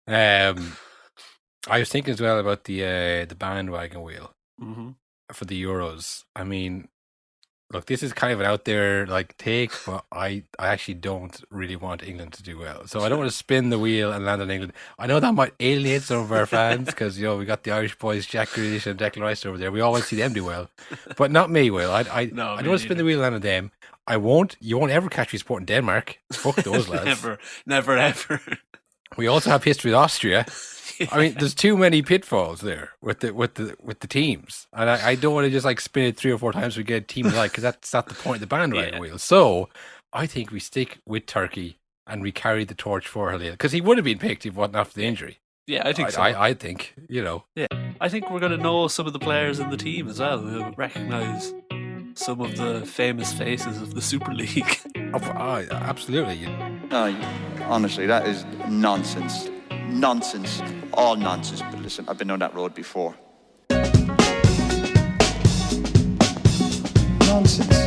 I was thinking as well about the bandwagon wheel Mm-hmm. for the Euros. I mean, look, this is kind of an out there take, but I actually don't really want England to do well. So I don't want to spin the wheel and land on England. I know that might alienate some of our fans because we got the Irish boys, Jack Grealish and Declan Rice over there. We all want to see them do well, but not me. Will I No, don't me want to spin the neither. wheel and land on them. I won't. You won't ever catch me supporting Denmark. Fuck those lads. Never, ever. We also have history with Austria. I mean, Yeah. there's too many pitfalls there with the teams, and I don't want to just spin it 3 or 4 times to get a team like because that's not the point of the bandwagon Yeah. wheel. So I think we stick with Turkey and we carry the torch for Halil because he would have been picked if it wasn't after the injury. Yeah, I think so. I think Yeah, I think we're going to know some of the players in the team as well. We'll recognise some of the famous faces of the Super League. Absolutely. No, honestly, that is nonsense. Nonsense. All nonsense. But listen, I've been on that road before. Nonsense.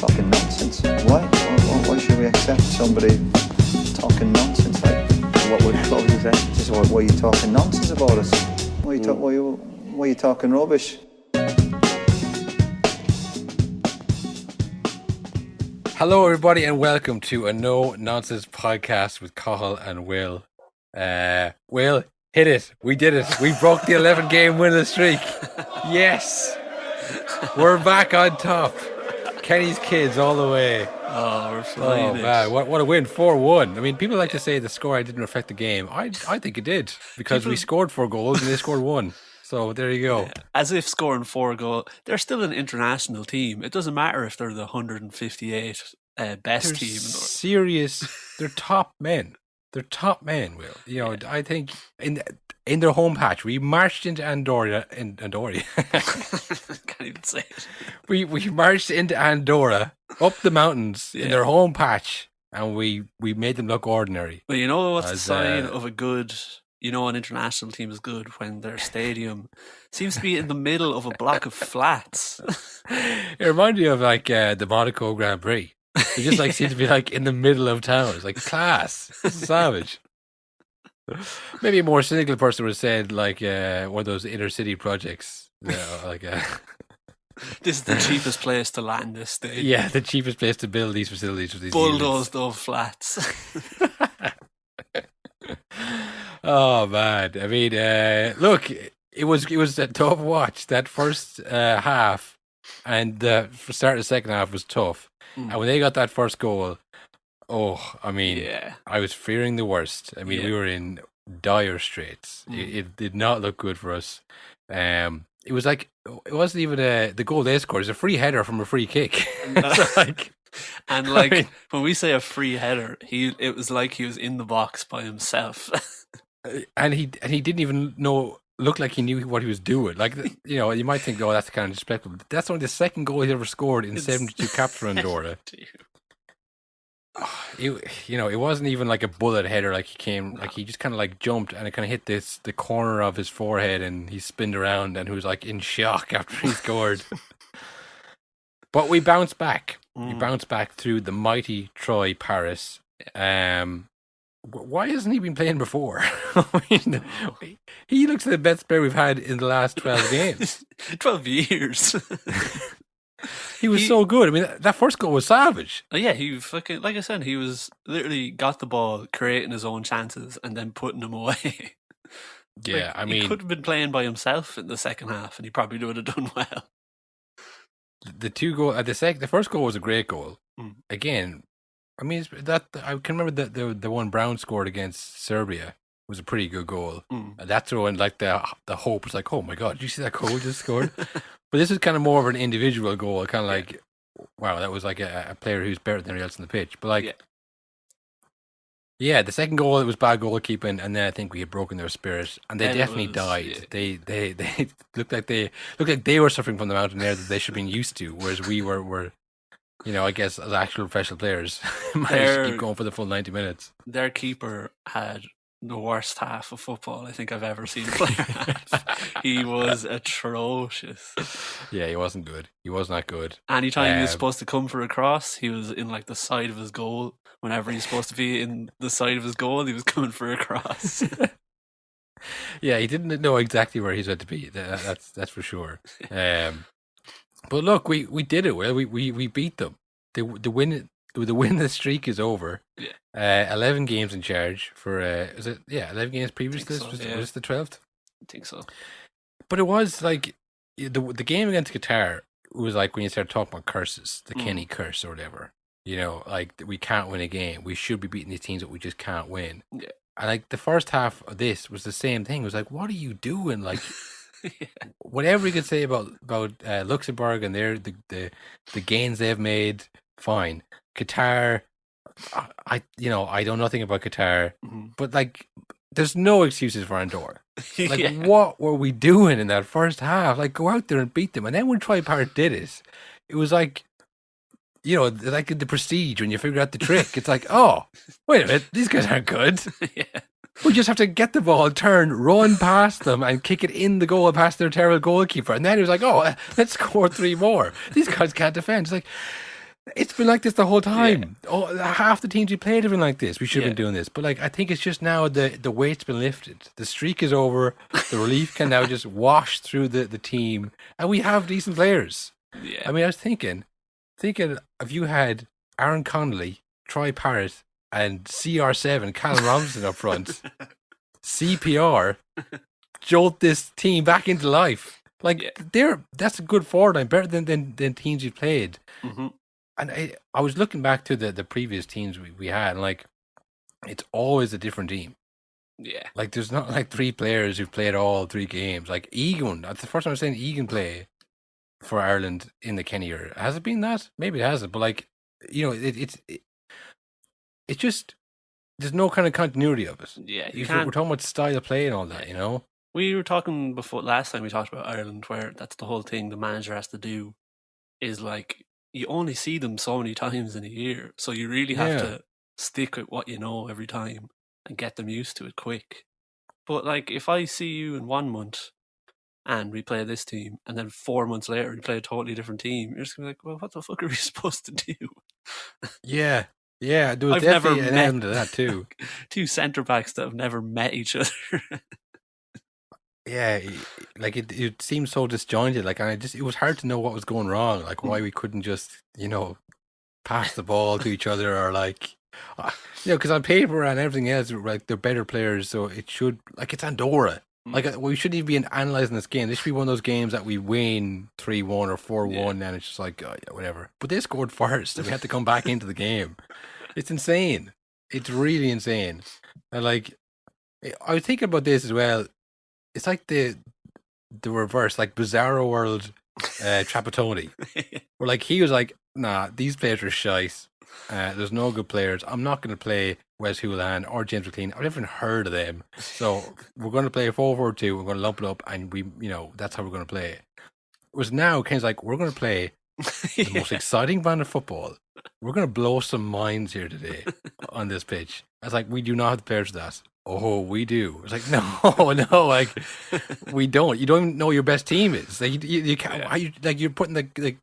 Talking nonsense. Why should we accept somebody talking nonsense? Like, what would clubs say? Just why are you talking nonsense about us? Why are you talking rubbish? Hello, everybody, and welcome to a No Nonsense podcast with Cathal and Will. Will, hit it. We did it. We broke the 11-game winless streak. Yes. We're back on top. Kenny's kids all the way. Oh, we're flying. Oh, man. What a win. 4-1. I mean, people like to say the score didn't reflect the game. I think it did because we scored 4 goals and they scored 1. So there you go. Yeah, as if scoring 4 goals, they're still an international team. It doesn't matter if they're the 158 best team. Serious. They're top men. They're top men, Will. I think in their home patch, we marched into Andorra. Can't even say it. We marched into Andorra up the mountains in their home patch, and we made them look ordinary. Well, you know what's the sign of a good? An international team is good when their stadium seems to be in the middle of a block of flats. It reminded me of the Monaco Grand Prix. They just seem to be in the middle of town. It's like class, savage. Maybe a more cynical person would have said one of those inner city projects. This is the cheapest place to land this stadium. Yeah, the cheapest place to build these facilities for these bulldozed off flats. Oh man! I mean, look, it was a tough watch. That first half and the start of the second half was tough. And when they got that first goal, I mean, I was fearing the worst. I mean, we were in dire straits. It did not look good for us. It was it wasn't even the goal they scored. It was a free header from a free kick. When we say a free header, it was like he was in the box by himself. And he didn't even look like he knew what he was doing. You might think, oh, that's kind of disrespectful. But that's only the second goal he ever scored in 72 caps for Andorra. It wasn't even like a bullet header. He just kind of jumped and it kind of hit the corner of his forehead and he spinned around and he was in shock after he scored. But we bounced back. We bounced back through the mighty Troy Paris. Why hasn't he been playing before? I mean, he looks like the best player we've had in the last 12 games. 12 years. He was so good. I mean, that first goal was savage. Yeah, he fucking, like I said, he was literally got the ball, creating his own chances, and then putting them away. Yeah, I mean, he could have been playing by himself in the second half, and he probably would have done well. The 2 goals, the first goal was a great goal. Again, I mean, I can remember the one Brown scored against Serbia was a pretty good goal. And that's when the hope was oh my god, did you see that goal just scored? But this is kind of more of an individual goal, kind of wow, that was a player who's better than everybody else on the pitch. But the second goal, it was bad goalkeeping, and then I think we had broken their spirit, and they definitely died. Yeah. They looked like they were suffering from the mountain air that they should have been used to, whereas we were I guess as actual professional players managed to keep going for the full 90 minutes. Their keeper had the worst half of football I think I've ever seen a player have. He was atrocious. Yeah, he wasn't good. He was not good. Anytime he was supposed to come for a cross, he was in like the side of his goal. Whenever he's supposed to be in the side of his goal, he was coming for a cross. Yeah, he didn't know exactly where he's meant to be. That's for sure. But look, we did it well. We beat them. The win the streak is over. Yeah. 11 games in charge for is it 11 games previous to this? So, Was yeah. this the 12th? I think so. But it was like the game against Qatar was like when you start talking about curses, the Kenny curse or whatever. You know, like we can't win a game. We should be beating these teams that we just can't win. Yeah. And like the first half of this was the same thing. It was like, what are you doing? Like, Yeah. whatever you could say about Luxembourg and the gains they've made, fine. Qatar, I know nothing about Qatar, but like, there's no excuses for Andorra. Like, Yeah. what were we doing in that first half? Like, go out there and beat them. And then when Tripart did it was like, you know, like in the Prestige when you figure out the trick. It's like, oh, wait a minute, these guys aren't good. Yeah. We just have to get the ball, turn, run past them, and kick it in the goal past their terrible goalkeeper. And then he was like, oh, let's score 3 more. These guys can't defend. It's like, it's been like this the whole time. Yeah. Oh, half the teams we played have been like this. We should have been doing this. But like, I think it's just now the weight's been lifted. The streak is over. The relief can now just wash through the team. And we have decent players. Yeah. I mean, I was thinking if you had Aaron Connolly, Troy Parrott, and CR7, Callum Robinson up front, CPR, jolt this team back into life. Like, that's a good forward line, better than teams you've played. Mm-hmm. And I was looking back to the previous teams we had, and like, it's always a different team. Yeah. Like, there's not like 3 players who've played all 3 games. Like, Egan, that's the first time I'm saying Egan play for Ireland in the Kenny era. Has it been that? Maybe it hasn't, but like, you know, it's just, there's no kind of continuity of it. Yeah. We're talking about style of play and all that, you know? We were talking before last time we talked about Ireland, where that's the whole thing the manager has to do is like, you only see them so many times in a year, so you really have to stick with what you know every time and get them used to it quick. But like, if I see you in 1 month and we play this team, and then 4 months later we play a totally different team, you're just gonna be like, well, what the fuck are we supposed to do? Yeah, there was I've never definitely an element of that too. 2 centre backs that have never met each other. Yeah, like it seemed so disjointed. Like, it was hard to know what was going wrong. Like, why we couldn't just, you know, pass the ball to each other, or like, you know, because on paper and everything else, like, they're better players, so it should, like, it's Andorra. Like, we shouldn't even be analysing this game. This should be one of those games that we win 3-1 or 4-1, and it's just like, oh, yeah, whatever. But they scored first, and we had to come back into the game. It's insane. It's really insane. And like, I was thinking about this as well. It's like the reverse, like Bizarro World Trapattoni. Where like, he was like, nah, these players are shite. There's no good players. I'm not going to play Wes Houlihan or James McLean. I've never even heard of them. So we're going to play 4-4-2. We're going to lump it up, and that's how we're going to play. Whereas now, Ken's like, we're going to play the most exciting brand of football. We're going to blow some minds here today on this pitch. It's like, we do not have the players for that. Oh, we do. It's like, no, like, we don't. You don't even know your best team is. Like, you can't. Yeah. Like, you're putting the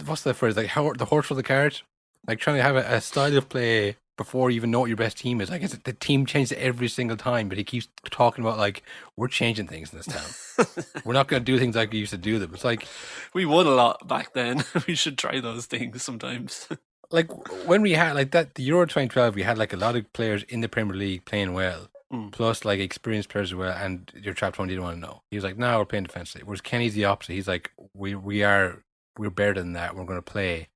what's that phrase? Like, the horse for the cart. Like, trying to have a style of play before you even know what your best team is. Like, the team changes every single time, but he keeps talking about, like, we're changing things in this town. We're not going to do things like we used to do them. It's like, we won a lot back then. We should try those things sometimes. Like, when we had, like, that, the Euro 2012, we had, like, a lot of players in the Premier League playing well, plus, like, experienced players as well, and your trap tone didn't want to know. He was like, no, we're playing defensively. Whereas Kenny's the opposite. He's like, we're better than that. We're going to play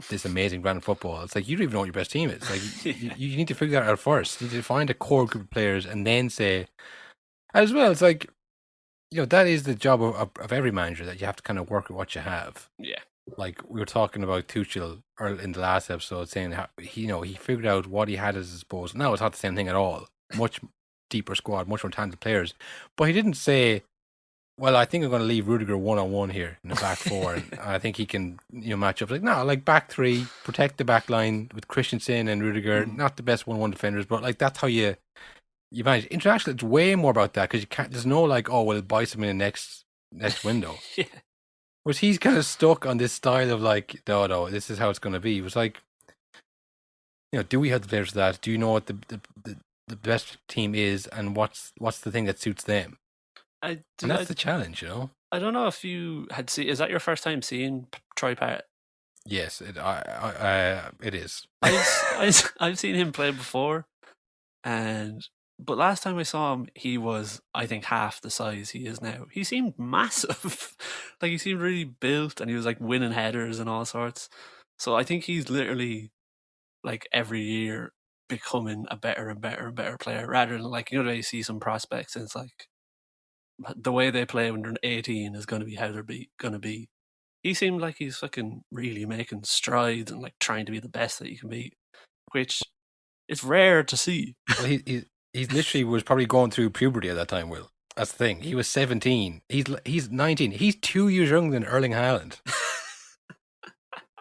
this amazing brand of football. It's like, you don't even know what your best team is. Like, you need to figure that out first. You need to find a core group of players and then say, as well, it's like, you know, that is the job of every manager, that you have to kind of work with what you have. Yeah. Like, we were talking about Tuchel in the last episode, saying how he figured out what he had at his disposal. Now it's not the same thing at all. Much deeper squad, much more talented players. But he didn't say, well, I think I'm going to leave Rudiger 1-on-1 here in the back 4, and I think he can, you know, match up. Like, no, like, back 3, protect the back line with Christensen and Rudiger. Not the best 1-1 defenders, but like, that's how you You manage international. It's way more about that because you can't. There's no like, oh, we'll buy some in the next window. Yeah. Whereas he's kind of stuck on this style of like, no, this is how it's going to be. It was like, do we have the players for that? Do you know what the best team is, and what's the thing that suits them? And that's the challenge, I don't know if you had seen. Is that your first time seeing Troy Parrott? Yes, it is. I've seen him play before, but last time I saw him, he was, I think, half the size he is now. He seemed massive. Like, he seemed really built, and he was like winning headers and all sorts. So I think he's literally like every year becoming a better and better and better player, rather than like, you see some prospects and it's like the way they play when they're 18 is going to be how they're going to be. He seemed like he's fucking really making strides and like trying to be the best that he can be, which is rare to see. Well, he literally was probably going through puberty at that time, Will. That's the thing. He was 17. He's 19. He's 2 years younger than Erling Haaland.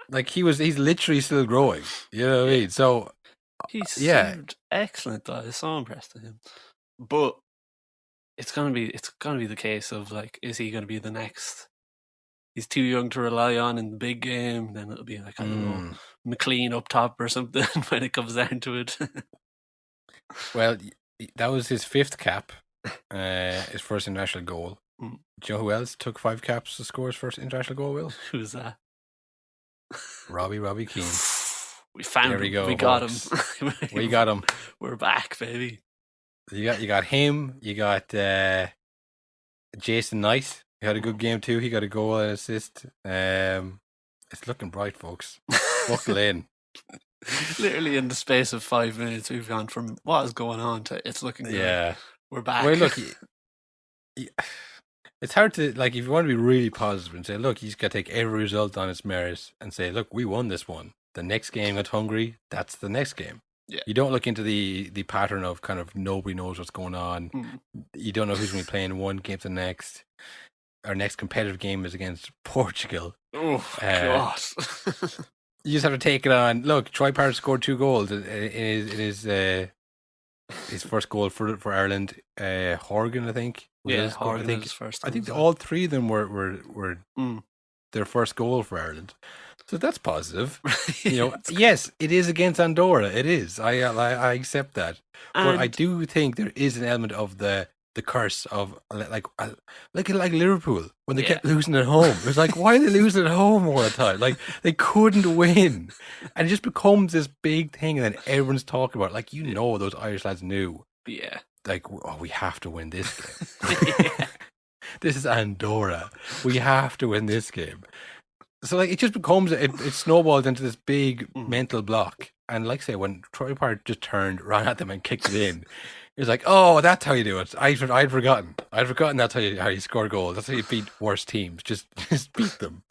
Like, he's literally still growing. You know what I mean? So, he seemed excellent, though. I was so impressed with him. But it's gonna be the case of like, is he gonna be the next? He's too young to rely on in the big game. Then it'll be like, I don't know, McLean up top or something when it comes down to it. Well, that was his 5th cap, his first international goal. Do you know who else took 5 caps to score his first international goal, Will? Who's that? Robbie Keane. We found him. We got him. We got him. We're back, baby. You got him. You got Jason Knight. He had a good game too. He got a goal and assist. It's looking bright, folks. Buckle in. Literally in the space of 5 minutes, we've gone from what is going on to it's looking good. Yeah. We're back. Well, look, it's hard to, like, if you want to be really positive and say, look, you just got to take every result on its merit and say, look, we won this one. The next game at Hungary, that's the next game. Yeah. You don't look into the pattern of kind of nobody knows what's going on. You don't know who's going to be playing one game to the next. Our next competitive game is against Portugal. Oh, God. You just have to take it on. Look, Troy Parrott scored 2 goals in his first goal for Ireland. Horgan, I think. Horgan was his first. I think all 3 of them were their first goal for Ireland. So that's positive. Yes, it is against Andorra. It is. I accept that. But I do think there is an element of the curse of like Liverpool when they kept losing at home. It was like, why are they losing at home all the time? Like, they couldn't win, and it just becomes this big thing, and then everyone's talking about it. Like, those Irish lads knew. Yeah. Like, we have to win this game. This is Andorra. We have to win this game. So, like, it just becomes, it snowballs into this big mental block. And like I say, when Troy Parrott just turned, ran at them and kicked it in, it was like, oh, that's how you do it. I'd forgotten. I'd forgotten that's how you score goals. That's how you beat worse teams. Just beat them.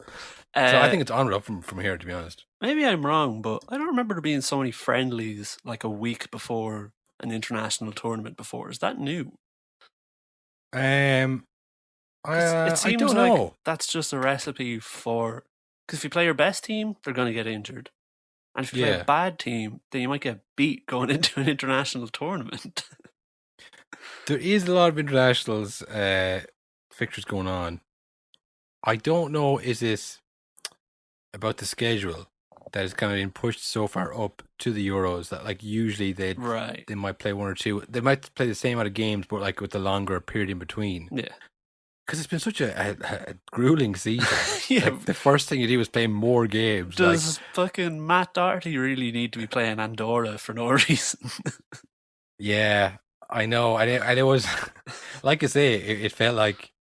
So I think it's onward up from here, to be honest. Maybe I'm wrong, but I don't remember there being so many friendlies like a week before an international tournament before. Is that new? It seems I don't like know. That's just a recipe for... Because if you play your best team, they're going to get injured. And if you play a bad team, then you might get beat going into an international tournament. There is a lot of internationals fixtures going on. I don't know, is this about the schedule that has kind of been pushed so far up to the Euros that, like, usually they might play 1 or 2. They might play the same amount of games, but like with the longer period in between. Yeah. Because it's been such a grueling season. Like, the first thing you do is play more games. Does fucking Matt Doherty really need to be playing Andorra for no reason? Yeah, I know. And it was, like I say, it felt like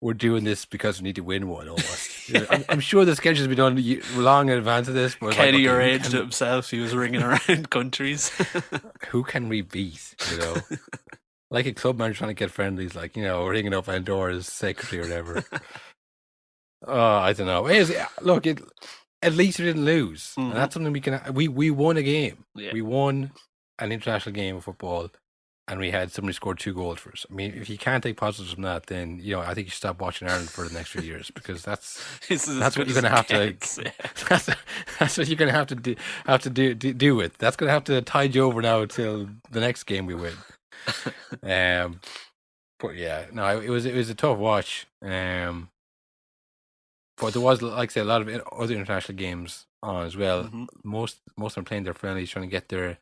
we're doing this because we need to win one almost. I'm sure the schedule's been done long in advance of this. But Kenny arranged it himself. He was ringing around countries. Who can we beat, Like a club manager trying to get friendlies, like, ringing up Andorra's secretary or whatever. I don't know. Look, at least we didn't lose. And that's something we won a game. Yeah. We won an international game of football, and we had somebody scored 2 goals for us. I mean, if you can't take positives from that, then, I think you stop watching Ireland for the next few years, because that's what you're going to have to, that's what you're going to have to do with. That's going to have to tide you over now until the next game we win. But yeah, no, it was a tough watch. But there was, like I said, a lot of other international games on as well. Mm-hmm. Most of them playing their friendlies, trying to get their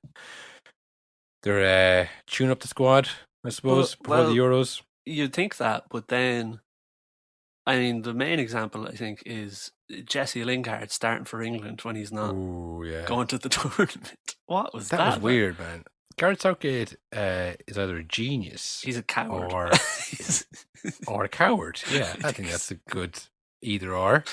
tune up the squad, I suppose, before the Euros. You'd think that, but then, I mean, the main example I think is Jesse Lingard starting for England when he's not going to the tournament. What was that? That was weird, man. Gareth Southgate is either a genius. He's a coward. Or a coward. Yeah, I think that's a good either or.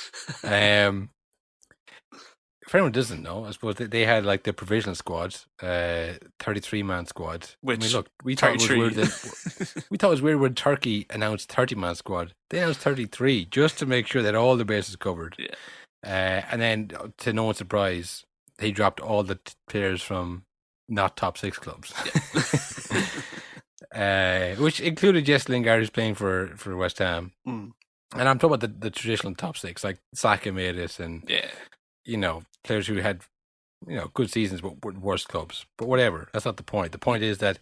If anyone doesn't know, I suppose they had like the provisional squad, 33-man squad. Which, I mean, look, we thought it was weird when Turkey announced 30-man squad. They announced 33 just to make sure that all the bases covered. Yeah. And then, to no one's surprise, they dropped all the players from not top 6 clubs. Yeah. Which included Jesse Lingard, who's playing for West Ham. Mm. And I'm talking about the traditional top 6, like Saka made it, and players who had good seasons but worse clubs. But whatever, that's not the point. The point is that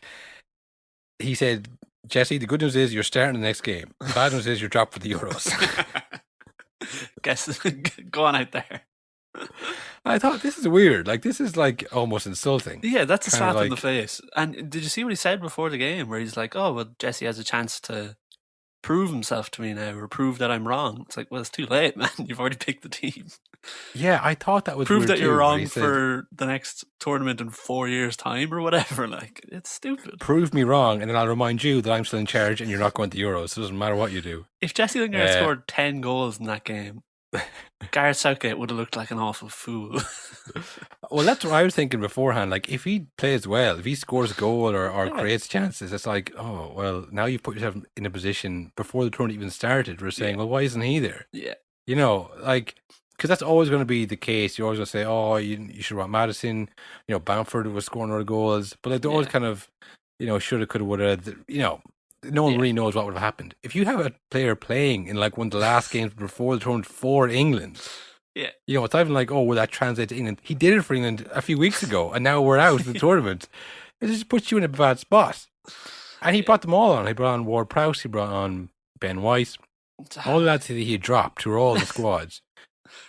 he said, Jesse, the good news is you're starting the next game. The bad news is you're dropped for the Euros. Guess go on out there. I thought, this is weird. Like, this is like almost insulting. Yeah, that's a slap in the face. And did you see what he said before the game, where he's like, "Oh, well, Jesse has a chance to prove himself to me now, or prove that I'm wrong." It's like, well, it's too late, man. You've already picked the team. Yeah, I thought that was prove weird that you're too, wrong for the next tournament in 4 years' time or whatever. Like, it's stupid. Prove me wrong, and then I'll remind you that I'm still in charge, and you're not going to Euros. So it doesn't matter what you do. If Jesse Lingard scored 10 goals in that game, Gareth Southgate would have looked like an awful fool. Well, that's what I was thinking beforehand. Like, if he plays well, if he scores a goal or creates chances, it's like, oh, well, now you've put yourself in a position before the tournament even started. We're saying, well, why isn't he there? Yeah. Like, because that's always going to be the case. You're always going to say, oh, you should want Maddison. Bamford was scoring other goals. But like, they're always kind of, shoulda, coulda, woulda, no one really knows what would have happened. If you have a player playing in like one of the last games before the tournament for England, it's not even like, oh, will that translate to England? He did it for England a few weeks ago, and now we're out of the tournament. It just puts you in a bad spot. And he brought them all on. He brought on Ward-Prowse, he brought on Ben White, all the lads that he had dropped to all the squads.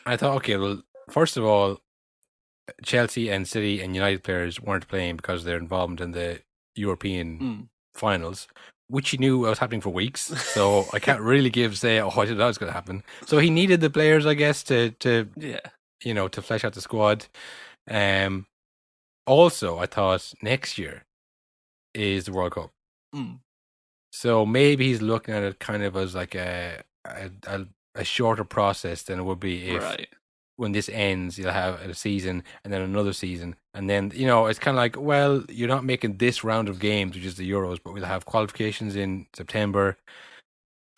I thought, okay, well, first of all, Chelsea and City and United players weren't playing because of their involvement in the European finals, which he knew was happening for weeks. So I can't really say, oh, I didn't know that was going to happen. So he needed the players, I guess, to flesh out the squad. Also, I thought next year is the World Cup. So maybe he's looking at it kind of as like a shorter process than it would be if when this ends, you'll have a season and then another season. And then, it's kind of like, well, you're not making this round of games, which is the Euros, but we'll have qualifications in September.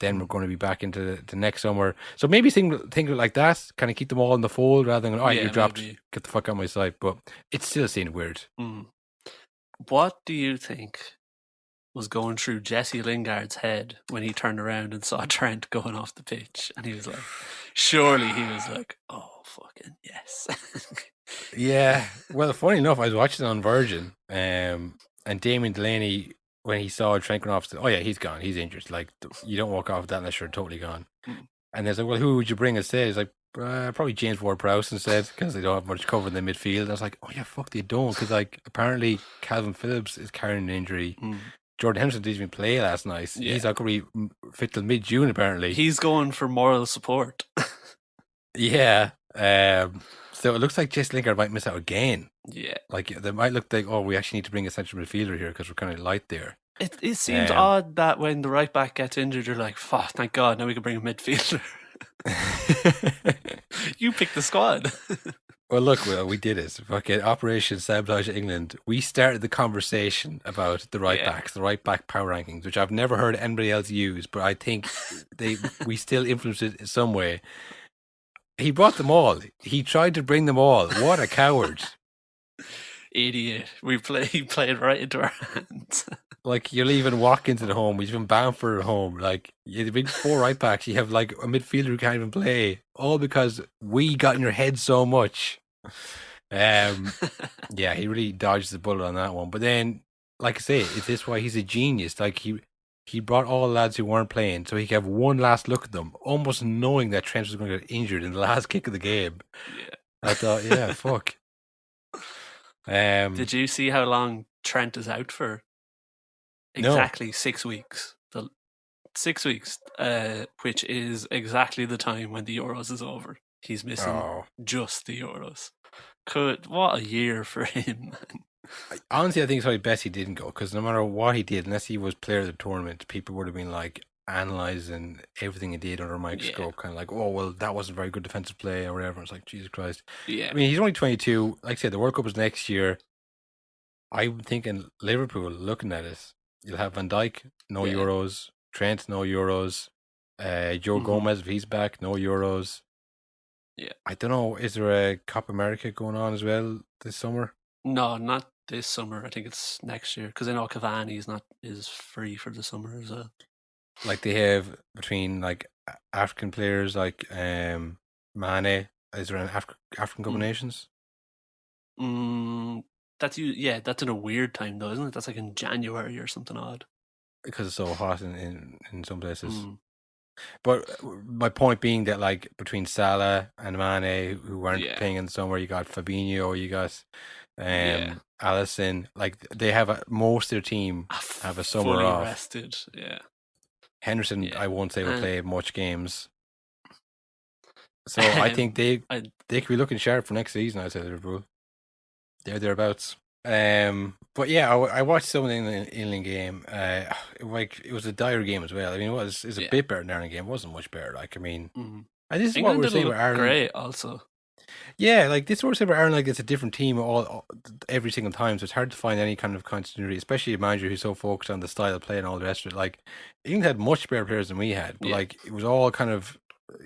Then we're going to be back into the next summer. So maybe think of it like that, kind of keep them all in the fold rather than, you dropped, get the fuck out of my sight. But it still seemed weird. What do you think was going through Jesse Lingard's head when he turned around and saw Trent going off the pitch? And he was like, surely he was like, oh, fucking yes. Yeah. Well, funny enough, I was watching it on Virgin, and Damien Delaney, when he saw Trent going off, said, oh yeah, he's gone, he's injured. Like, you don't walk off with that unless you're totally gone. And there's like, well, who would you bring instead? He's like, probably James Ward-Prowse instead, because they don't have much cover in the midfield. And I was like, oh yeah, fuck, they don't, because like apparently Calvin Phillips is carrying an injury. Jordan Henderson didn't even play last night. He's not going to be fit till mid-June, apparently. He's going for moral support. Yeah. So it looks like Jesse Lingard might miss out again. Yeah. Like, they might look like, oh, we actually need to bring a central midfielder here because we're kind of light there. It seems odd that when the right back gets injured, you're like, fuck, thank God, now we can bring a midfielder. You picked the squad. Well, look, we did it. Fucking Operation Sabotage England. We started the conversation about the right backs, the right back power rankings, which I've never heard anybody else use, but I think we still influenced it in some way. He brought them all. He tried to bring them all. What a coward. Idiot. He played right into our hands. Like, you'll even walk into the home. We've even Bamford at home. Like, you bring 4 right backs. You have like a midfielder who can't even play. All because we got in your head so much. Yeah, he really dodged the bullet on that one. But then like I say, is this why he's a genius? Like he brought all the lads who weren't playing, so he could have one last look at them, almost knowing that Trent was going to get injured in the last kick of the game. Yeah. I thought, yeah, fuck. Did you see how long Trent is out for? Exactly 6 weeks. 6 weeks, which is exactly the time when the Euros is over. He's missing just the Euros. What a year for him, man. Honestly, I think it's probably best he didn't go, because no matter what he did, unless he was player of the tournament, people would have been like analysing everything he did under a microscope, kind of like, oh, well, that wasn't very good defensive play or whatever. It's like, Jesus Christ. Yeah. I mean, he's only 22. Like I said, the World Cup is next year. I'm thinking Liverpool, looking at it, you'll have Van Dijk, no Euros. Trent, no Euros. Joe Gomez, if he's back, no Euros. Yeah. I don't know, is there a Copa America going on as well this summer? No, not this summer. I think it's next year, because I know Cavani is free for the summer as well. Like they have between like African players like Mane. Is there an African Cup of Nations? That's in a weird time though, isn't it? That's like in January or something odd. Because it's so hot in some places. But my point being that like between Salah and Mane, who weren't playing in the summer, you got Fabinho, you got Alisson. Like they have most of their team have a summer fully off. Rested, yeah. Henderson, I won't say will play much games. So I think they could be looking sharp for next season. I'd say Liverpool. They're thereabouts. But yeah, I watched some of the England game. Like it was a dire game as well. I mean, it was a bit better than the Ireland game. It wasn't much better. Like I mean, and this is England what we're saying about Ireland. Great, also. Yeah, like this is what we're saying about Ireland. Like it's a different team every single time, so it's hard to find any kind of continuity, especially a manager who's so focused on the style of play and all the rest of it. Like England had much better players than we had, but like it was all kind of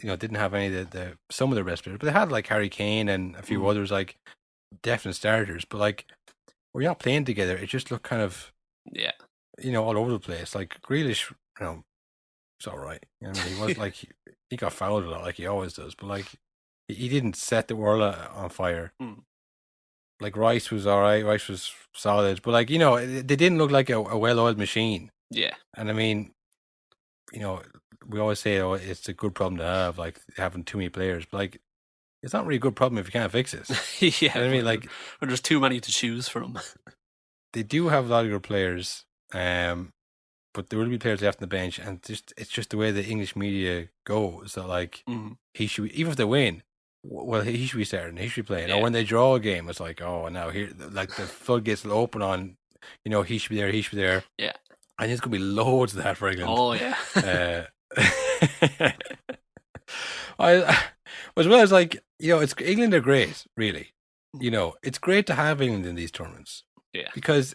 didn't have any of the some of the best players, but they had like Harry Kane and a few others like definite starters, but like. We're not playing together. It just looked kind of, all over the place. Like Grealish, it's all right. I mean, he was like he got fouled a lot, like he always does. But like, he didn't set the world on fire. Like Rice was all right. Rice was solid, but like they didn't look like a well-oiled machine. Yeah. And I mean, we always say, oh, it's a good problem to have, like having too many players. But like. It's not really a good problem if you can't fix it. Yeah, I mean, like when there's too many to choose from. They do have a lot of good players, but there will be players left on the bench, and it's just the way the English media goes. That like he should, even if they win, well, he should be starting, he should be playing. Or when they draw a game, it's like, oh, now here, like the floodgates will open on, he should be there, he should be there. Yeah, and there's gonna be loads of that for England. Oh yeah. As well as like it's England are great, really. It's great to have England in these tournaments. Yeah, because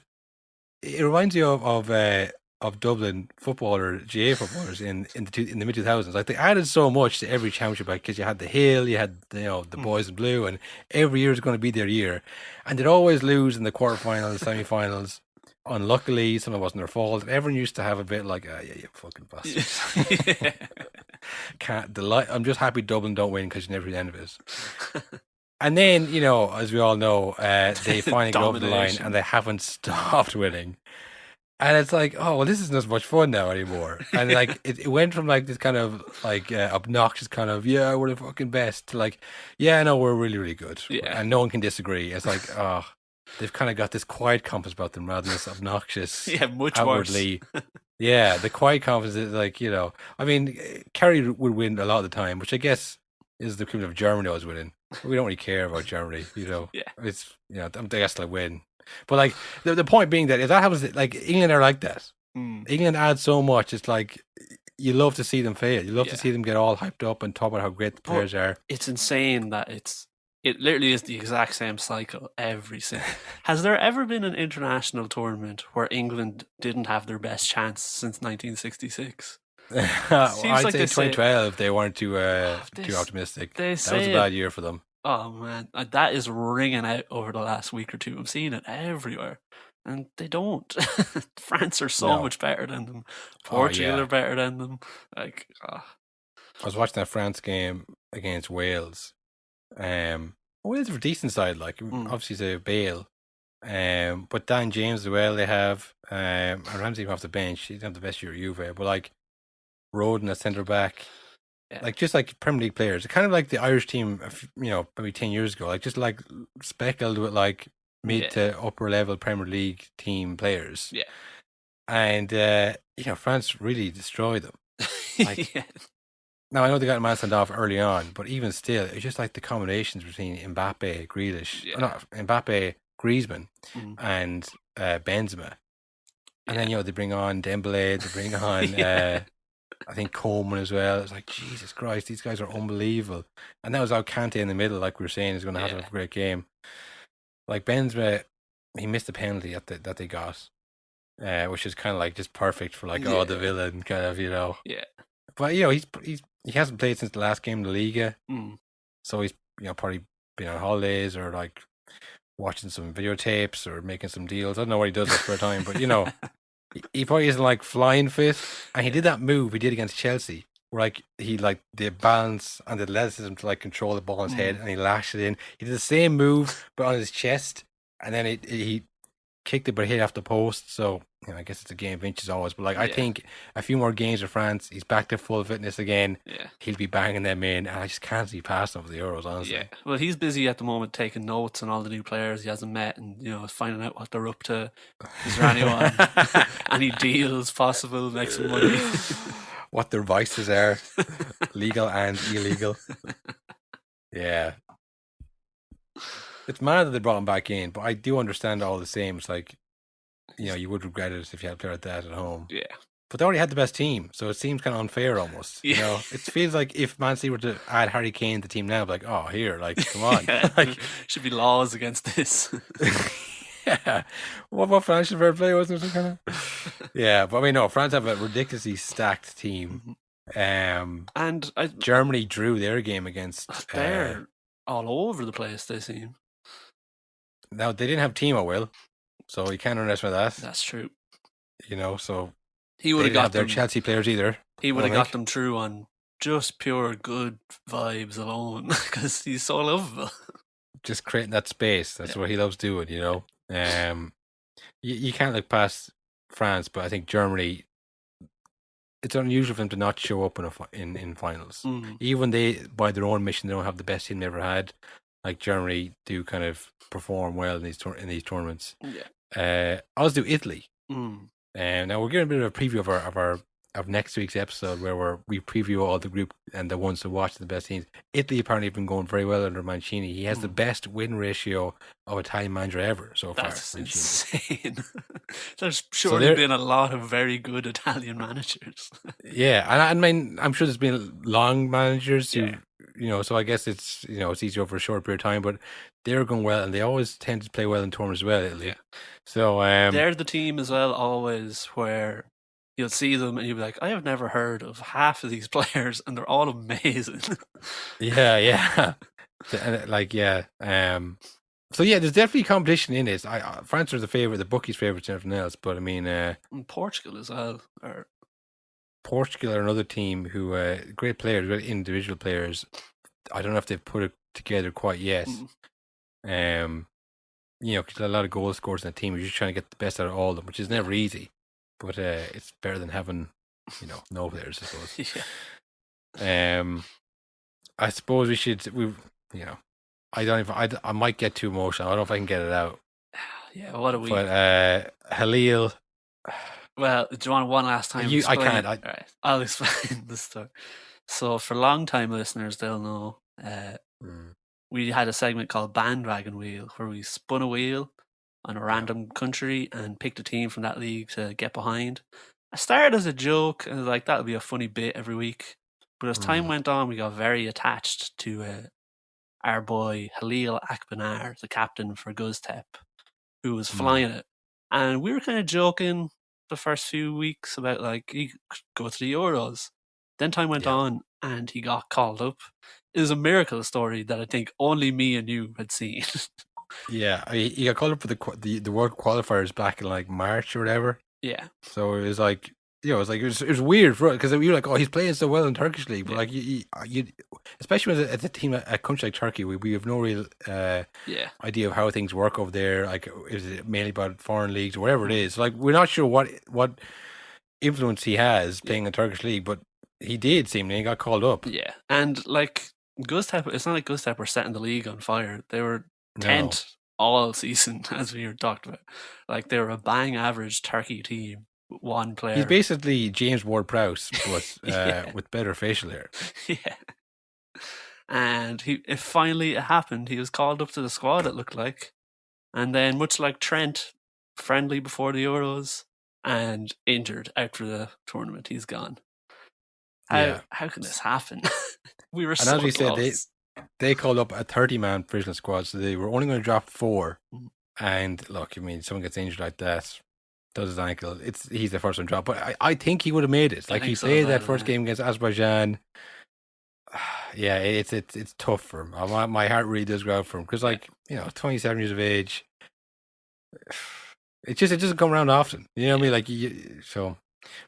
it reminds you of Dublin GA footballers in the mid 2000s. Like they added so much to every championship, because you had the Hill, you had the boys in blue, and every year is going to be their year, and they'd always lose in the quarterfinals, semi-finals. Unluckily, some of it wasn't their fault. Everyone used to have a bit like, yeah, you fucking bastards. I'm just happy Dublin don't win, because you never see the end of it. And then, as we all know, they finally go over the line and they haven't stopped winning. And it's like, oh, well, this isn't as much fun now anymore. And like, it went from like this kind of like obnoxious kind of, yeah, we're the fucking best, to like, yeah, no, we're really, really good. Yeah. And no one can disagree. It's like, oh, they've kind of got this quiet confidence about them rather than this obnoxious, much outwardly. worse. Yeah, the quiet confidence is like, I mean, Kerry would win a lot of the time, which I guess is the equivalent of Germany always winning. We don't really care about Germany, Yeah. It's, I guess they'll win. But like, the point being that if that happens, like England are like that. England adds so much. It's like, you love to see them fail. You love to see them get all hyped up and talk about how great the players are. It's insane that it literally is the exact same cycle every single. Has there ever been an international tournament where England didn't have their best chance since 1966? I'd say 2012 they weren't too optimistic. That was a bad year for them. Oh man, that is ringing out over the last week or two. I'm seeing it everywhere, and they don't. France are so much better than them. Portugal are better than them. Like, I was watching that France game against Wales. Wales are a decent side. Like obviously it's a Bale, But Dan James as well, they have. And Ramsey off the bench. He's not the best year at Juve, but like Roden at centre back. Yeah. Like just like Premier League players, kind of like the Irish team, maybe 10 years ago. Like just like speckled with like mid to upper level Premier League team players. Yeah, and France really destroyed them. Like, yeah. now I know they got man sent off early on, but even still, it's just like the combinations between Mbappe, Grealish, not Mbappe, Griezmann, and Benzema, and then they bring on Dembele, they bring on. I think Coleman as well. It's like, Jesus Christ, these guys are unbelievable. And that was out Kante in the middle, like we were saying, is going to have to have a great game. Like Benzema, he missed the penalty that they got, which is kind of like just perfect for like, the villain kind of, Yeah. But he hasn't played since the last game of the Liga, so he's probably been on holidays or like watching some videotapes or making some deals. I don't know what he does at spare time, but he probably isn't like flying fit. And he did that move he did against Chelsea, where like he like the balance and the athleticism to like control the ball on his head, and he lashed it in. He did the same move but on his chest, and then he kicked it but hit off the post. So I guess it's a game of inches always. But like I think a few more games with France, he's back to full fitness again. Yeah, he'll be banging them in, and I just can't see past him for the Euros, honestly. Yeah, well, he's busy at the moment taking notes on all the new players he hasn't met, and finding out what they're up to. Is there anyone, any deals possible, make some money? What their vices are, legal and illegal. Yeah. It's mad that they brought him back in, but I do understand all the same. It's like, you would regret it if you had a player like that at home. Yeah. But they already had the best team, so it seems kind of unfair almost. Yeah. It feels like if Man City were to add Harry Kane to the team now, like, oh, here, like, come on. Like, should be laws against this. Yeah. What financial fair play was there? Kind of? Yeah, but I mean, no, France have a ridiculously stacked team. And Germany drew their game against. They're all over the place, they seem. Now, they didn't have Timo, Will, so you can't underestimate that. That's true. So he would have got their Chelsea players either. He would have got them through on just pure good vibes alone, because he's so lovable. Just creating that space. That's what he loves doing, you can't look past France, but I think Germany, it's unusual for them to not show up in finals. Even they, by their own mission, they don't have the best team they ever had. Like Germany do kind of perform well in these tournaments. Yeah. I'll do Italy. Now we're getting a bit of a preview of next week's episode where we preview all the group and the ones to watch the best teams. Italy apparently have been going very well under Mancini. He has the best win ratio of Italian manager ever so far. That's insane. There's surely been a lot of very good Italian managers. Yeah, and I mean, I'm sure there's been long managers who, so I guess it's, it's easier over a short period of time, but they're going well, and they always tend to play well in tournaments as well, Italy. Yeah. So they're the team as well, always, where you'll see them and you'll be like, I have never heard of half of these players, and they're all amazing. Yeah. So yeah, there's definitely competition in it. France are the favorite, the bookies' favorites, and everything else. But I mean, and Portugal as well. Portugal are another team who great players, great individual players. I don't know if they've put it together quite yet. Because a lot of goal scorers in the team. You're just trying to get the best out of all of them, which is never easy. But it's better than having, no players, I suppose. Yeah. I suppose we should. I might get too emotional. I don't know if I can get it out. Yeah, what a week. But Halil. Well, do you want one last time? I can't. All right, I'll explain the story. So, for long-time listeners, they'll know we had a segment called Bandwagon Wheel, where we spun a wheel on a random country and picked a team from that league to get behind. I started as a joke, and like, that'll be a funny bit every week. But as time went on, we got very attached to our boy Halil Akbanar, the captain for Guztep, who was flying it. And we were kind of joking the first few weeks about, like, he could go to the Euros. Then time went on, and he got called up. It was a miracle story that I think only me and you had seen. Yeah, he got called up for the World Qualifiers back in like March or whatever. Yeah. So it was like it was like it was weird for because you're like, oh, he's playing so well in Turkish league, but like you especially as a team, a country like Turkey, we have no real idea of how things work over there. Like, is it mainly about foreign leagues or whatever it is? Like, we're not sure what influence he has playing in Turkish league, but he did seemingly got called up. Yeah, and like Gustep, it's not like Gustep were setting the league on fire. They were 10th all season, as we were talked about. Like, they were a bang average Turkey team. One player. He's basically James Ward-Prowse, but with better facial hair. Yeah. And it finally happened. He was called up to the squad, it looked like. And then, much like Trent, friendly before the Euros and injured out for the tournament. He's gone. How can this happen? We were and so as we close. Said, they called up a 30-man provisional squad, so they were only going to drop 4. And look, I mean, someone gets injured like that, does his ankle, he's the first one dropped. But I think he would have made it. Like, he played that first game against Azerbaijan. Yeah, it's tough for him. My heart really does go out for him because, like, 27 years of age. It doesn't come around often. You know what I mean? Like,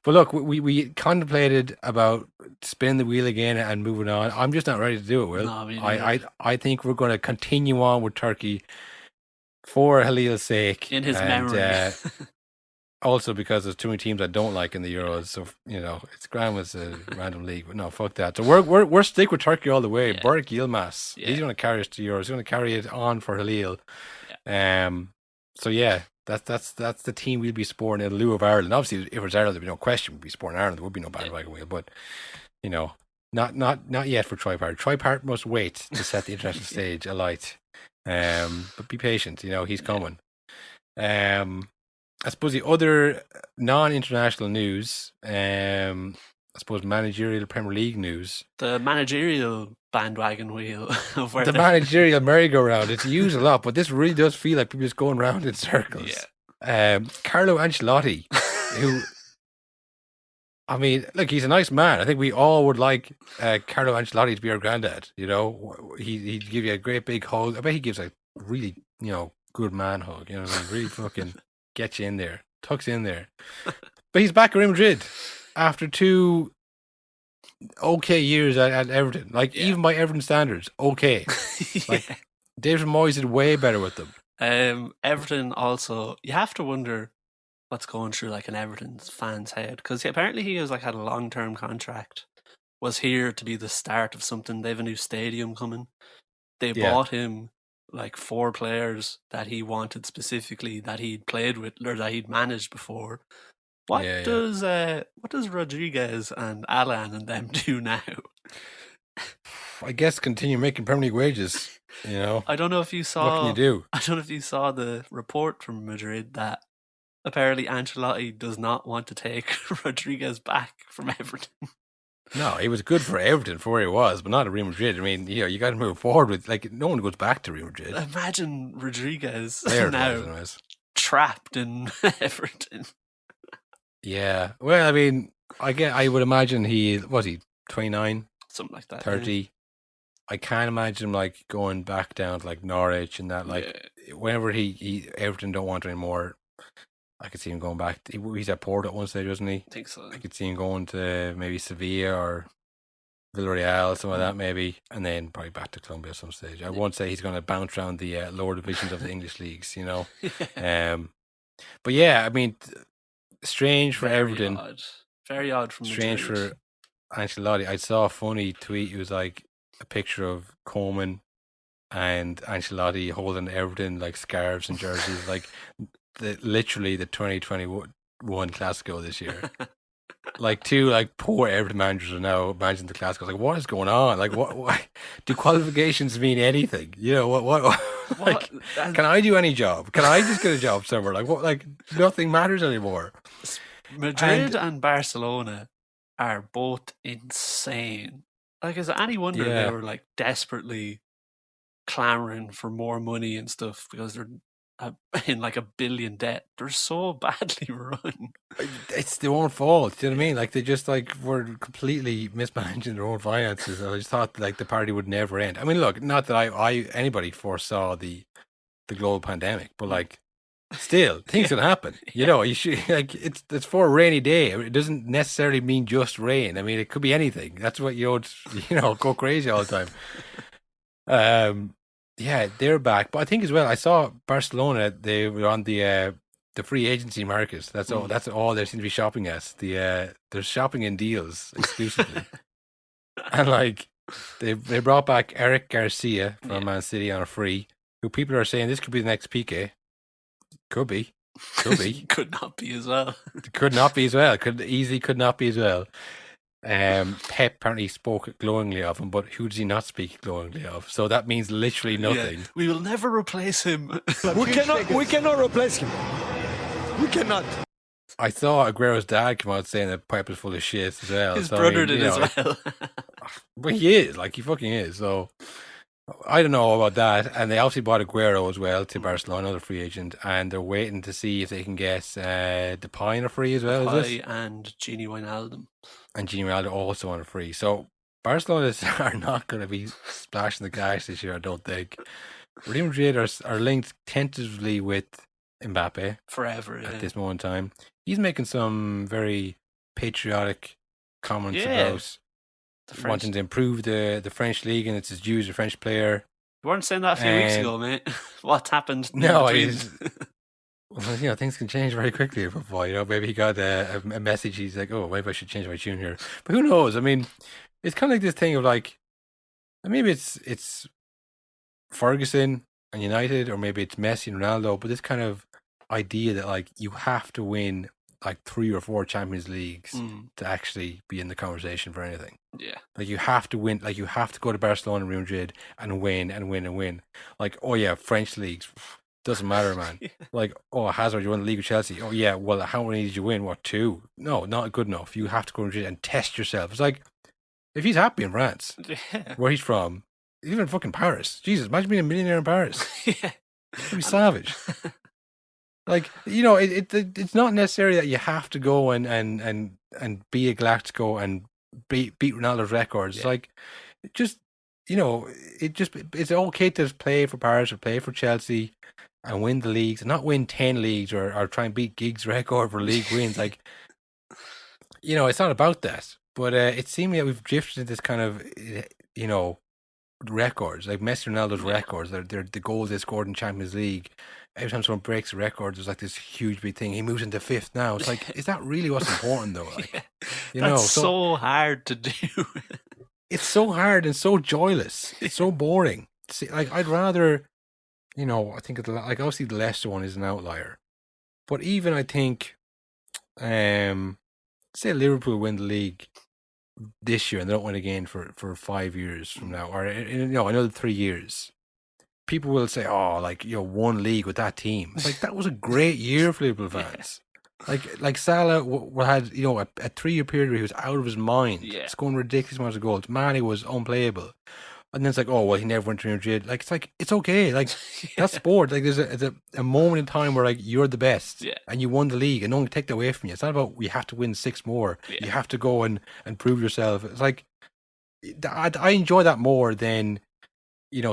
but look, we contemplated about spinning the wheel again and moving on. I'm just not ready to do it, Will. No, I think we're going to continue on with Turkey for Halil's sake. In his memory. Also because there's too many teams I don't like in the Euros. So, it's grand with a random league. But no, fuck that. So we're stick with Turkey all the way. Yeah. Burak Yilmaz. Yeah. He's going to carry us to Euros. He's going to carry it on for Halil. Yeah. So yeah, that's the team we'll be supporting in lieu of Ireland. Obviously, if it was Ireland, there'd be no question we'd be supporting Ireland. There would be no bandwagon wheel. But not yet for Tripart. Tripart must wait to set the international stage alight. But be patient. He's coming. I suppose the other non-international news, managerial Premier League news. The managerial bandwagon wheel of where the managerial merry-go-round. It's used a lot, but this really does feel like people just going round in circles. Yeah. Carlo Ancelotti, who, I mean, look, he's a nice man. I think we all would like Carlo Ancelotti to be our granddad. He'd give you a great big hug. I bet he gives a really, good man hug. Really fucking get you in there, tucks in there. But he's back at Real Madrid after 2 okay years at Everton. Like, even by Everton standards, okay. Like, David Moyes did way better with them. Everton also, you have to wonder what's going through like an Everton fan's head, because apparently he has had a long-term contract, was here to be the start of something. They have a new stadium coming. They bought him 4 players that he wanted specifically, that he'd played with or that he'd managed before. What does Rodriguez and Alan and them do now? I guess continue making Premier League wages. I don't know if you saw. What can you do? I don't know if you saw the report from Madrid that apparently Ancelotti does not want to take Rodriguez back from Everton. No, he was good for Everton for where he was, but not at Real Madrid. I mean, you got to move forward with no one goes back to Real Madrid. Imagine Rodriguez now trapped in Everton. Yeah, well, I mean, I would imagine he 29, something like that, 30. Yeah. I can't imagine him going back down to Norwich and that. Whenever Everton don't want anymore. I could see him going back. He's at Porto at one stage, wasn't he? I think so. I could see him going to maybe Sevilla or Villarreal, something like that, maybe, and then probably back to Colombia at some stage. I won't say he's going to bounce around the lower divisions of the English leagues, But yeah, I mean, strange for Everton. Very odd from Strange Madrid. for Ancelotti. I saw a funny tweet. It was a picture of Coleman and Ancelotti holding Everton scarves and jerseys, literally the 2021 Classico this year. 2 poor Everton managers are now managing the Classico. What is going on? What do qualifications mean anything? What can I do any job? Can I just get a job somewhere? Nothing matters anymore. Madrid and Barcelona are both insane. Is it any wonder they were desperately clamoring for more money and stuff because they're in a billion debt? They're so badly run. It's their own fault. Do you know what I mean? They just were completely mismanaging their own finances. I just thought the party would never end. I mean, look, not that anybody foresaw the global pandemic, but still, things can happen. You know, you should it's for a rainy day. It doesn't necessarily mean just rain. I mean, it could be anything. That's what you go crazy all the time. Yeah, they're back. But I think as well, I saw Barcelona. They were on the free agency market. That's all. That's all they seem to be shopping at. They're shopping in deals exclusively, and like they brought back Eric Garcia from Man City on a free. Who people are saying this could be the next Piqué. Could be. Could not be as well. Could not be as well. Could not be as well. Pep apparently spoke glowingly of him, but who does he not speak glowingly of? So that means literally nothing. Yeah. We will never replace him. We cannot replace him. We cannot. I saw Aguero's dad come out saying that Pep is full of shit as well. His brother did as well. But he is, he fucking is. So I don't know about that. And they obviously bought Aguero as well to Barcelona, another free agent, and they're waiting to see if they can get Depay on a free as well. Depay and Gini Wijnaldum. And Gini Wijnaldum also on a free. So Barcelona are not going to be splashing the cash this year, I don't think. Real Madrid are linked tentatively with Mbappe forever at this moment in time. He's making some very patriotic comments about wanting to improve the French league, and it's his due as a French player. You weren't saying that a few weeks ago, mate. What happened? No, well, things can change very quickly in football. Maybe he got a message. He's like, oh, maybe I should change my tune here. But who knows? I mean, it's kind of like this thing of maybe it's Ferguson and United, or maybe it's Messi and Ronaldo. But this kind of idea that you have to win 3 or 4 Champions Leagues to actually be in the conversation for anything. Yeah. You have to win. You have to go to Barcelona and Real Madrid and win and win and win. Oh yeah, French leagues. Doesn't matter, man. Yeah. Hazard, you won the league with Chelsea. Oh yeah, well, how many did you win? What, 2? No, not good enough. You have to go to Madrid and test yourself. It's if he's happy in France, where he's from, even in fucking Paris. Jesus, imagine being a millionaire in Paris. Yeah. It'd be savage. It's not necessarily that you have to go and be a Galactico and beat Ronaldo's records. Yeah. It's okay to play for Paris or play for Chelsea and win the leagues, and not win 10 leagues or try and beat Giggs' record for league wins. It's not about that. But it seems that we've drifted into this kind of, records, like Messi and Ronaldo's records. They're the goals they scored in Champions League. Every time someone breaks a record, there's this huge big thing. He moves into 5th now. It's is that really what's important though? That's so hard to do. It's so hard and so joyless. It's so boring. See, I'd rather, I think obviously the Leicester one is an outlier, but even I think, say Liverpool win the league this year and they don't win again for 5 years from now, or another 3 years. People will say, one league with that team. It's that was a great year for Liverpool fans. Like Salah had, a 3-year period where he was out of his mind, scoring ridiculous amounts of goals. Mane was unplayable. And then it's he never went to Real Madrid. It's okay. That's sport. There's a moment in time where you're the best and you won the league and no one can take that away from you. It's not about you have to win 6 more. Yeah. You have to go and prove yourself. It's I enjoy that more than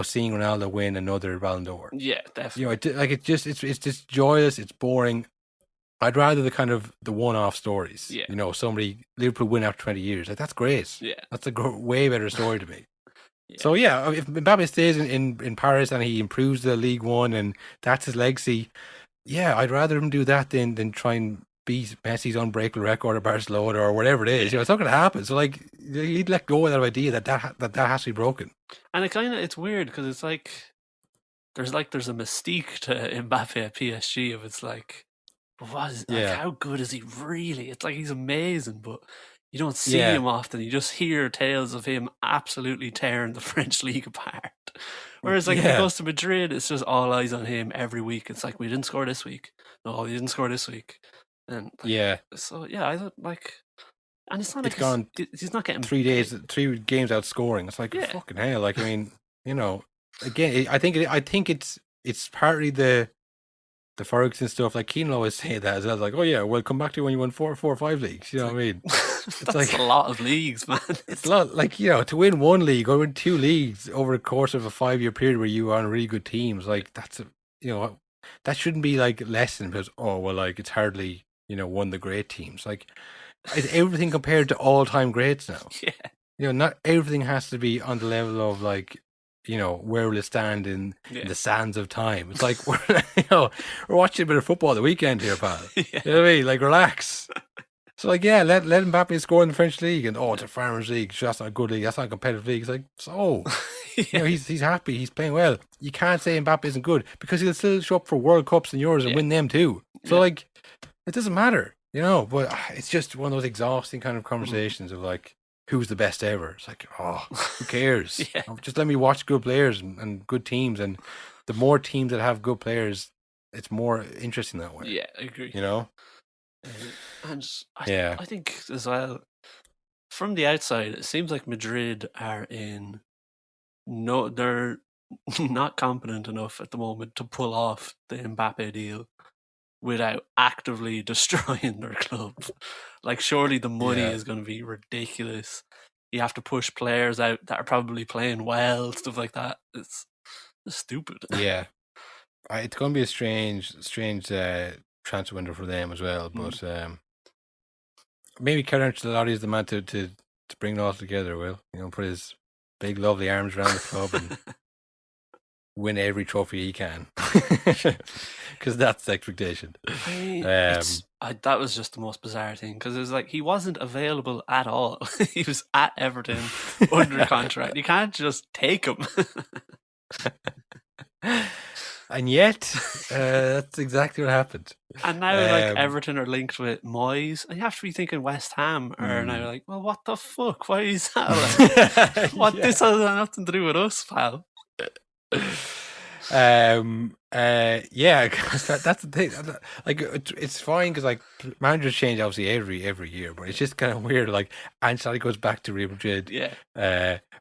seeing Ronaldo win another Ballon d'Or. Yeah, definitely. It's just joyous. It's boring. I'd rather the one-off stories. Yeah. Somebody Liverpool win after 20 years. That's great. Yeah, that's a way better story to me. Yeah. So if Mbappe stays in Paris and he improves the League One and that's his legacy, I'd rather him do that than try and beat Messi's unbreakable record at Barcelona or whatever it is. It's not going to happen. So he'd let go of that idea that has to be broken. And it's weird because it's there's a mystique to Mbappe at PSG of what is how good is he really? It's he's amazing, but you don't see him often. You just hear tales of him absolutely tearing the French league apart. Whereas if he goes to Madrid, it's just all eyes on him every week. It's we didn't score this week. No, we didn't score this week. And so I thought and it's not it's gone. He's not getting 3 games out scoring. It's fucking hell. Again, I think it's partly the Ferguson stuff. Keane always say that as well. We'll come back to you when you won 4 or 5 leagues. You know what I mean? That's a lot of leagues, man. It's a lot. To win 1 league or win 2 leagues over the course of a 5-year period where you are on really good teams, that's that shouldn't be like lessened because it's hardly one of the great teams. Like, it's everything compared to all-time greats now. Yeah. Not everything has to be on the level of like, where will it stand in the sands of time? It's like we're watching a bit of football the weekend here, pal. You know what I mean? Like, relax. So like, let Mbappe score in the French league, and it's a farmers league. So that's not a good league. That's not a competitive league. It's like, so he's happy. He's playing well. You can't say Mbappe isn't good because he'll still show up for World Cups and Euros and win them too. So like, it doesn't matter, But it's just one of those exhausting kind of conversations of like, who's the best ever? It's like, who cares? Just let me watch good players and good teams, and the more teams that have good players, it's more interesting that way. Yeah, I agree. And I think as well, from the outside, it seems like Madrid are they're not competent enough at the moment to pull off the Mbappe deal without actively destroying their club. Like, surely the money is going to be ridiculous. You have to push players out that are probably playing well, stuff like that. It's stupid. Yeah. It's going to be a strange transfer window for them as well. But maybe Carlo Ancelotti is the man to bring it all together, put his big, lovely arms around the club and win every trophy he can. Because that's the expectation. That was just the most bizarre thing, because it was like he wasn't available at all. He was at Everton under contract. You can't just take him. And yet, that's exactly what happened. And now, like, Everton are linked with Moyes, and you have to be thinking West Ham are now like, well, what the fuck? Why is that? Like, this has nothing to do with us, pal. That's the thing. Like, it's fine because like managers change obviously every year, but it's just kind of weird. Like, Ancelotti goes back to Real Madrid.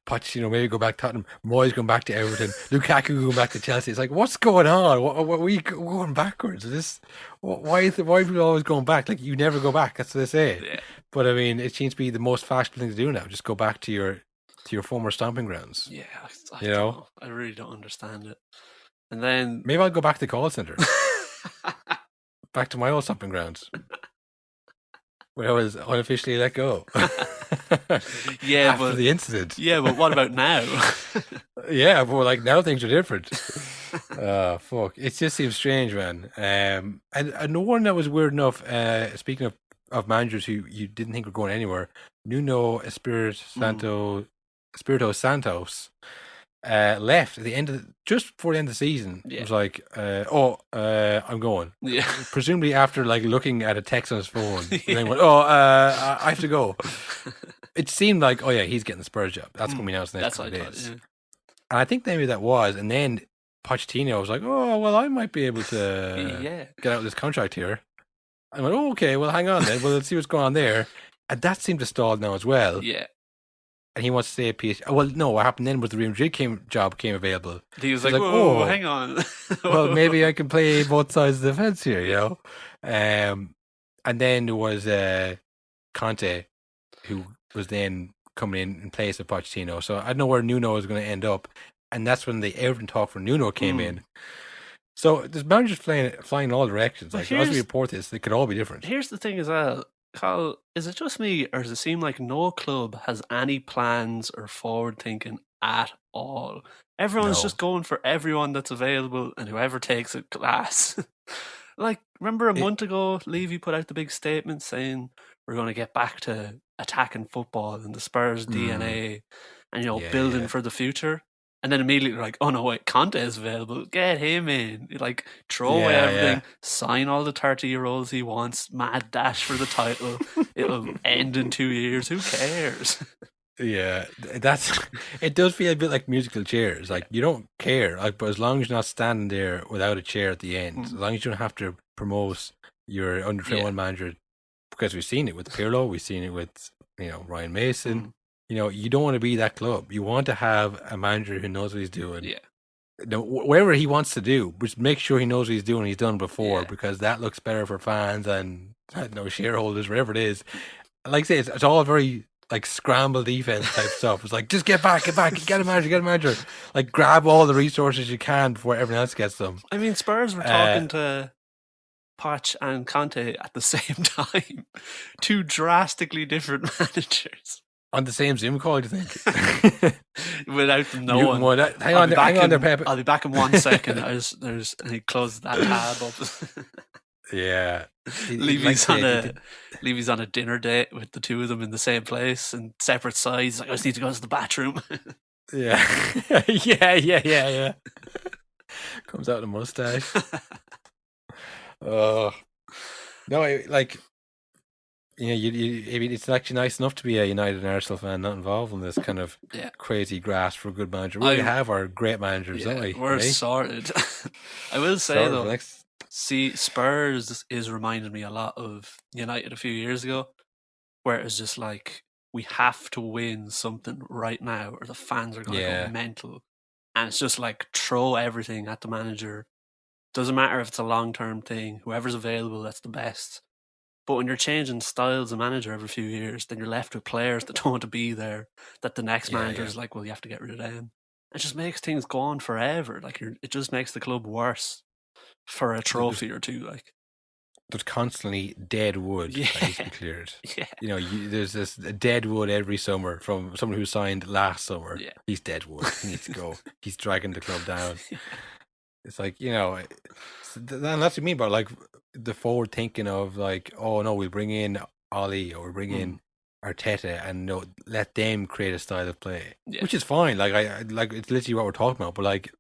Pochettino maybe go back to Tottenham. Moyes going back to Everton. Lukaku going back to Chelsea. It's like, what's going on? What are we going backwards? Why are people always going back? Like, you never go back. That's what they say. Yeah. But I mean, it seems to be the most fashionable thing to do now. Just go back to your former stomping grounds. Yeah, I don't know. I really don't understand it. And then maybe I'll go back to the call center. Back to my old stomping grounds. Where I was unofficially let go. After the incident. Yeah, but what about now? Yeah, but like now things are different. Fuck. It just seems strange, man. And the one that was weird enough, speaking of managers who you didn't think were going anywhere, Nuno Espirito Santos left at the end just before the end of the season. It was like, I'm going. Yeah. Presumably after like looking at a text on his phone, and then went, I have to go. It seemed like, he's getting the Spurs job. That's going to be announced next couple of days. And I think maybe that was, and then Pochettino was like, I might be able to get out of this contract here. I went, okay, well, hang on then. Well, let's see what's going on there. And that seemed to stall now as well. Yeah. And he wants to stay at PSG. Well, no, what happened then was the Real Madrid job came available. He was like, whoa, hang on. Well, maybe I can play both sides of the fence here, And then there was Conte, who was then coming in place of Pochettino. So I don't know where Nuno is going to end up. And that's when the Everton talk for Nuno came in. So there's managers flying in all directions. Like, as we report this, they could all be different. Here's the thing as well. Carl, is it just me, or does it seem like no club has any plans or forward thinking at all? Everyone's just going for everyone that's available, and whoever takes it, class. Like, remember a month ago, Levy put out the big statement saying we're going to get back to attacking football and the Spurs DNA and, building for the future. And then immediately like, oh no, wait, Conte is available. Get him in. Like, throw away everything. Sign all the 30-year-olds he wants. Mad dash for the title. It'll end in 2 years. Who cares? Yeah, it does feel a bit like musical chairs. Like, you don't care, like, but as long as you're not standing there without a chair at the end, as long as you don't have to promote your under 21 manager, because we've seen it with Pirlo, we've seen it with Ryan Mason. You don't want to be that club. You want to have a manager who knows what he's doing. Yeah. Whatever he wants to do, just make sure he knows what he's doing. He's done before, because that looks better for fans and shareholders, whatever it is. Like I say, it's all very like scramble defense type stuff. It's like, just get back, get a manager. Like, grab all the resources you can before everyone else gets them. I mean, Spurs were talking to Poch and Conte at the same time. Two drastically different managers. On the same Zoom call, do you think? Without them knowing. Hang on there, Pep. I'll be back in 1 second. And he closed that tab up. Yeah. Levy's on a dinner date with the two of them in the same place and separate sides. Like, I just need to go to the bathroom. Yeah. Yeah. Comes out the mustache. Oh. No, like, you know, I mean, it's actually nice enough to be a United and Arsenal fan, not involved in this kind of crazy grass for a good manager. We have our great managers, don't we? We're sorted. I will say, though, Spurs is reminding me a lot of United a few years ago, where it was just like, we have to win something right now or the fans are going to go mental. And it's just like, throw everything at the manager. Doesn't matter if it's a long-term thing. Whoever's available, that's the best. But when you're changing styles of manager every few years, then you're left with players that don't want to be there, that the next manager is like, well, you have to get rid of them. It just makes things go on forever. Like, it just makes the club worse for a trophy or two. Like, there's constantly dead wood that needs to be cleared. Yeah. You know, there's this dead wood every summer from someone who signed last summer. Yeah. He's dead wood. He needs to go. He's dragging the club down. It's like, you know, and that's what I mean about, like, the forward thinking of, like, oh no, we'll bring in Ollie or we'll bring in Arteta and let them create a style of play, which is fine. Like, I like, it's literally what we're talking about. But like,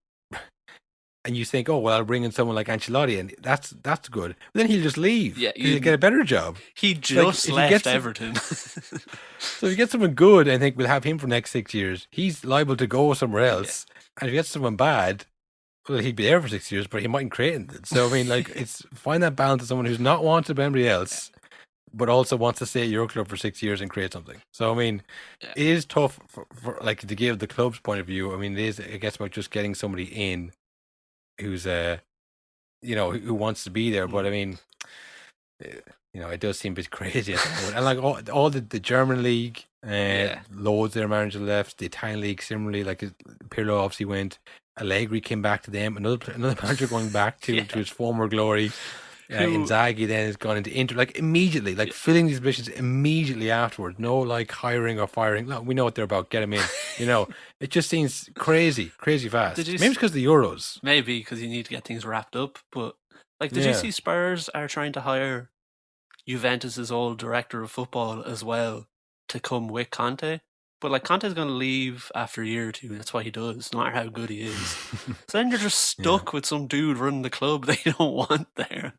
and you think, oh well, I'll bring in someone like Ancelotti, and that's good. But then he'll just leave. Yeah, he'll get a better job. He just left Everton. So if you get someone good, I think we'll have him for the next 6 years. He's liable to go somewhere else, and if you get someone bad, well, he'd be there for 6 years, but he mightn't create it. So I mean, like, it's find that balance of someone who's not wanted by anybody else, but also wants to stay at your club for 6 years and create something. So I mean, it is tough for like, to give the club's point of view. I mean, it gets about just getting somebody in who's you know, who wants to be there. But I mean, you know, it does seem a bit crazy at the moment. And like all the German league, loads of their managers left. The Italian league similarly, like Pirlo obviously went. Allegri came back to them. Another manager going back to his former glory. Inzaghi then has gone into Inter, like immediately, like filling these positions immediately afterwards. No, like, hiring or firing. No, we know what they're about. Get them in. You know, it just seems crazy fast. Maybe it's because of the Euros. Maybe because you need to get things wrapped up. But like, did you see Spurs are trying to hire Juventus's old director of football as well to come with Conte? But like, Conte's going to leave after a year or two. That's what he does, no matter how good he is. So then you're just stuck with some dude running the club that you don't want there.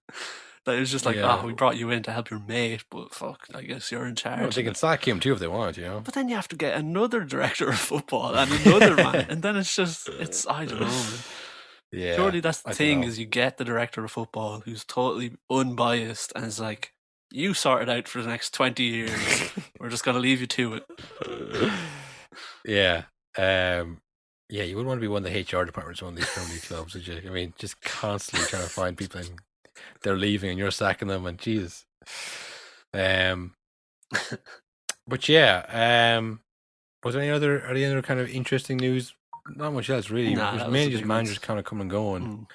That is just like, we brought you in to help your mate, but fuck, I guess you're in charge. Well, they can sack him too if they want, you know. But then you have to get another director of football and another man, and then it's I don't know, man. Yeah. Surely that's the thing, is you get the director of football who's totally unbiased and is like, you sort it out for the next 20 years. We're just going to leave you to it. Yeah. You wouldn't want to be one of the HR departments of one of these Premier League clubs, would you? I mean, just constantly trying to find people and they're leaving and you're sacking them, and Jesus. But yeah, was there any other kind of interesting news? Not much else really. It was mainly just managers kind of coming and going.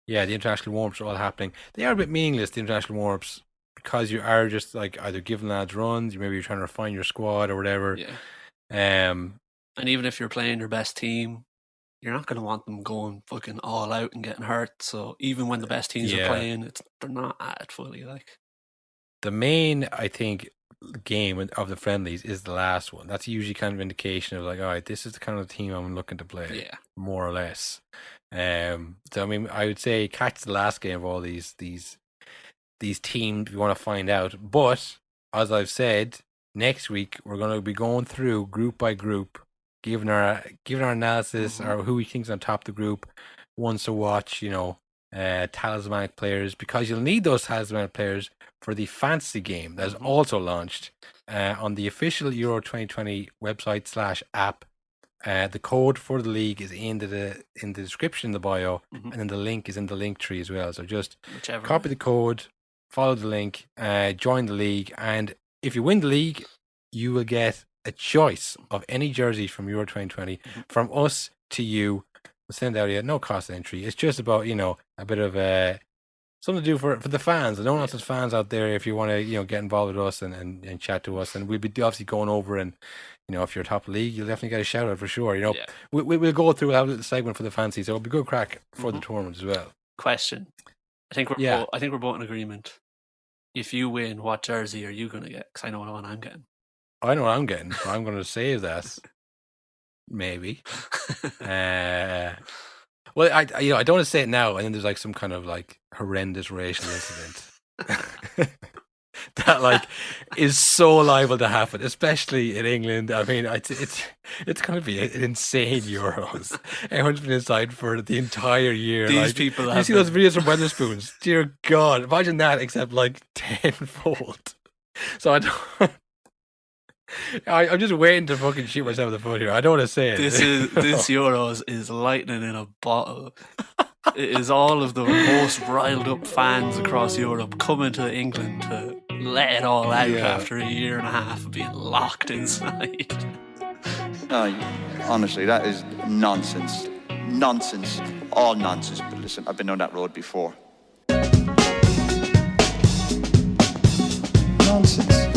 Yeah, the international warm-ups are all happening. They are a bit meaningless, the international warm-ups, because you are just like either giving lads runs, maybe you're trying to refine your squad or whatever. Yeah. And even if you're playing your best team, you're not going to want them going fucking all out and getting hurt. So even when the best teams are playing, they're not at it fully. Like, the main, I think, game of the friendlies is the last one. That's usually kind of indication of like, all right, this is the kind of team I'm looking to play, more or less. So I mean, I would say catch the last game of all these teams if you want to find out. But as I've said, next week we're going to be going through group by group, giving our analysis or who we think's on top of the group, ones to watch, you know, talismanic players, because you'll need those talismanic players for the fantasy game that is also launched on the official Euro 2020 website /app. The code for the league is in the description in the bio, and then the link is in the link tree as well. So just copy the code, follow the link, join the league, and if you win the league, you will get a choice of any jersey from Euro 2020 from us to you. We'll send out at no cost of entry. It's just about, a bit of something to do for the fans. I don't know if there's fans out there if you want to, get involved with us and chat to us. And we'll be obviously going over and, if you're top league, you'll definitely get a shout out for sure. We'll go through, we'll have a little segment for the fancy, so it'll be good crack for the tournament as well. Question. I think we're both in agreement. If you win, what jersey are you going to get? Because I know what one I'm getting. I know what I'm getting. But I'm going to save that. Maybe. Well, I don't want to say it now, and then there's like some kind of like horrendous racial incident that is so liable to happen, especially in England. I mean, it's going to be an insane Euros. Everyone's been inside for the entire year. These people, you see those videos from Wetherspoons? Dear God, imagine that, except like tenfold. So I'm just waiting to fucking shoot myself in the foot here. I don't want to say it. This Euros is lightning in a bottle. It is all of the most riled up fans across Europe coming to England to let it all out after a year and a half of being locked inside. No, honestly, that is nonsense. Nonsense. All nonsense. But listen, I've been on that road before. Nonsense.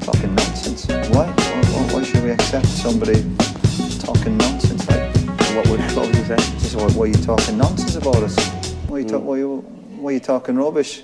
Talking nonsense. Why should we accept somebody talking nonsense? What would clubs say? Just why are you talking nonsense about us? Why are you talking rubbish?